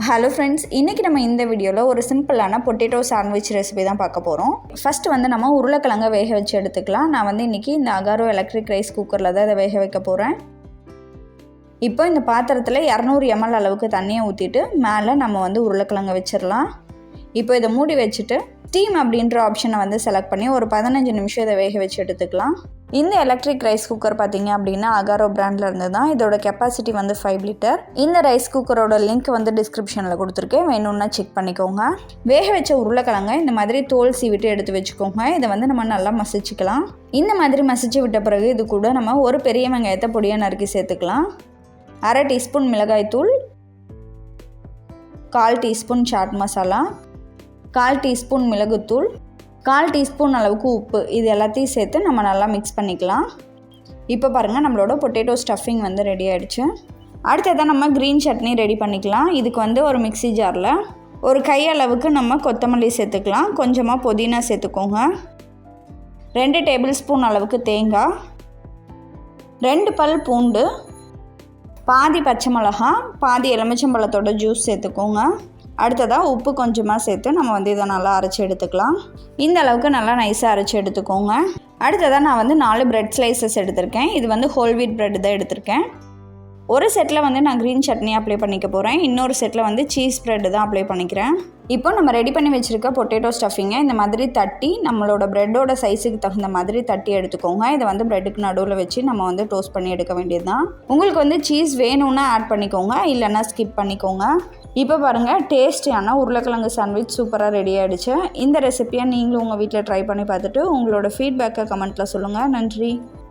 Hello friends, இன்றைக்கி நம்ம இந்த வீடியோவில் ஒரு சிம்பிளான பொட்டேட்டோ சாண்ட்விச் ரெசிபி தான் பார்க்க போகிறோம். ஃபஸ்ட்டு வந்து நம்ம உருளைக்கிழங்க வேக வச்சு எடுத்துக்கலாம். நான் வந்து இன்றைக்கி இந்த அகாரோ எலக்ட்ரிக் ரைஸ் குக்கரில் தான் இதை வேக வைக்க போகிறேன். இப்போ இந்த பாத்திரத்தில் 200 ml அளவுக்கு தண்ணியை ஊற்றிட்டு மேலே நம்ம வந்து உருளைக்கிழங்க வச்சிடலாம். இப்போ இதை மூடி வச்சுட்டு ஸ்டீம் அப்படின்ற ஆப்ஷனை வந்து செலக்ட் பண்ணி ஒரு 15 நிமிஷம் இதை வேக வச்சு எடுத்துக்கலாம். இந்த எலக்ட்ரிக் ரைஸ் குக்கர் பார்த்தீங்க அப்படின்னா அகாரோ பிராண்டில் இருந்து தான். இதோட கெப்பாசிட்டி வந்து 5 லிட்டர். இந்த ரைஸ் குக்கரோட லிங்க் வந்து டிஸ்கிரிப்ஷனில் கொடுத்துருக்கேன், வேணும்னா செக் பண்ணிக்கோங்க. வேக வச்ச உருளைக்கிழங்க இந்த மாதிரி தோல் சீவிட்டு எடுத்து வச்சுக்கோங்க. இதை வந்து நம்ம நல்லா மசிச்சுக்கலாம். இந்த மாதிரி மசிச்சு விட்ட பிறகு இது கூட நம்ம ஒரு பெரிய வெங்காயத்தை பொடியாக நறுக்கி சேர்த்துக்கலாம். 1/2 டீஸ்பூன் மிளகாய்த்தூள், 1/4 டீஸ்பூன் சாட் மசாலா, 1/4 டீஸ்பூன் மிளகுத்தூள், 1/4 டீஸ்பூன் அளவுக்கு உப்பு, இது எல்லாத்தையும் சேர்த்து நம்ம நல்லா மிக்ஸ் பண்ணிக்கலாம். இப்போ பாருங்கள், நம்மளோட பொட்டேட்டோ ஸ்டஃபிங் வந்து ரெடி ஆகிடுச்சு. அடுத்ததான் நம்ம க்ரீன் சட்னி ரெடி பண்ணிக்கலாம். இதுக்கு வந்து ஒரு மிக்ஸி ஜாரில் ஒரு கையளவுக்கு நம்ம கொத்தமல்லி சேர்த்துக்கலாம். கொஞ்சமாக புதினா சேர்த்துக்கோங்க. 2 டேபிள் ஸ்பூன் அளவுக்கு தேங்காய், 2 பல் பூண்டு, பாதி பச்சை மிளகா, பாதி எலுமிச்சம்பழத்தோட ஜூஸ் சேர்த்துக்கோங்க. அடுத்ததாக உப்பு கொஞ்சமாக சேர்த்து நம்ம வந்து இதை நல்லா அரைச்சி எடுத்துக்கலாம். இந்த அளவுக்கு நல்லா நைஸாக அரைச்சி எடுத்துக்கோங்க. அடுத்ததாக நான் வந்து 4 பிரெட் ஸ்லைசஸ் எடுத்திருக்கேன். இது வந்து ஹோல் வீட் பிரெட் தான் எடுத்திருக்கேன். ஒரு செட்டில் வந்து நான் க்ரீன் சட்னி அப்ளை பண்ணிக்க போகிறேன். இன்னொரு செட்டில் வந்து சீஸ் ப்ரெட்டு தான் அப்ளை பண்ணிக்கிறேன். இப்போ நம்ம ரெடி பண்ணி வச்சுருக்க பொட்டேட்டோ ஸ்டஃபிங்கை இந்த மாதிரி தட்டி நம்மளோட ப்ரெட்டோட சைஸுக்கு தகுந்த மாதிரி தட்டி எடுத்துக்கோங்க. இதை வந்து ப்ரெட்டுக்கு நடுவில் வச்சு நம்ம வந்து டோஸ்ட் பண்ணி எடுக்க வேண்டியது தான். உங்களுக்கு வந்து சீஸ் வேணும்னா ஆட் பண்ணிக்கோங்க, இல்லைன்னா ஸ்கிப் பண்ணிக்கோங்க. இப்போ பாருங்கள், டேஸ்டியான உருளைக்கிழங்கு சாண்ட்விச் சூப்பராக ரெடி ஆகிடுச்சு. இந்த ரெசிப்பியை நீங்களும் உங்கள் வீட்டில் ட்ரை பண்ணி பார்த்துட்டு உங்களோட ஃபீட்பேக்கை கமெண்ட்டில் சொல்லுங்கள். நன்றி.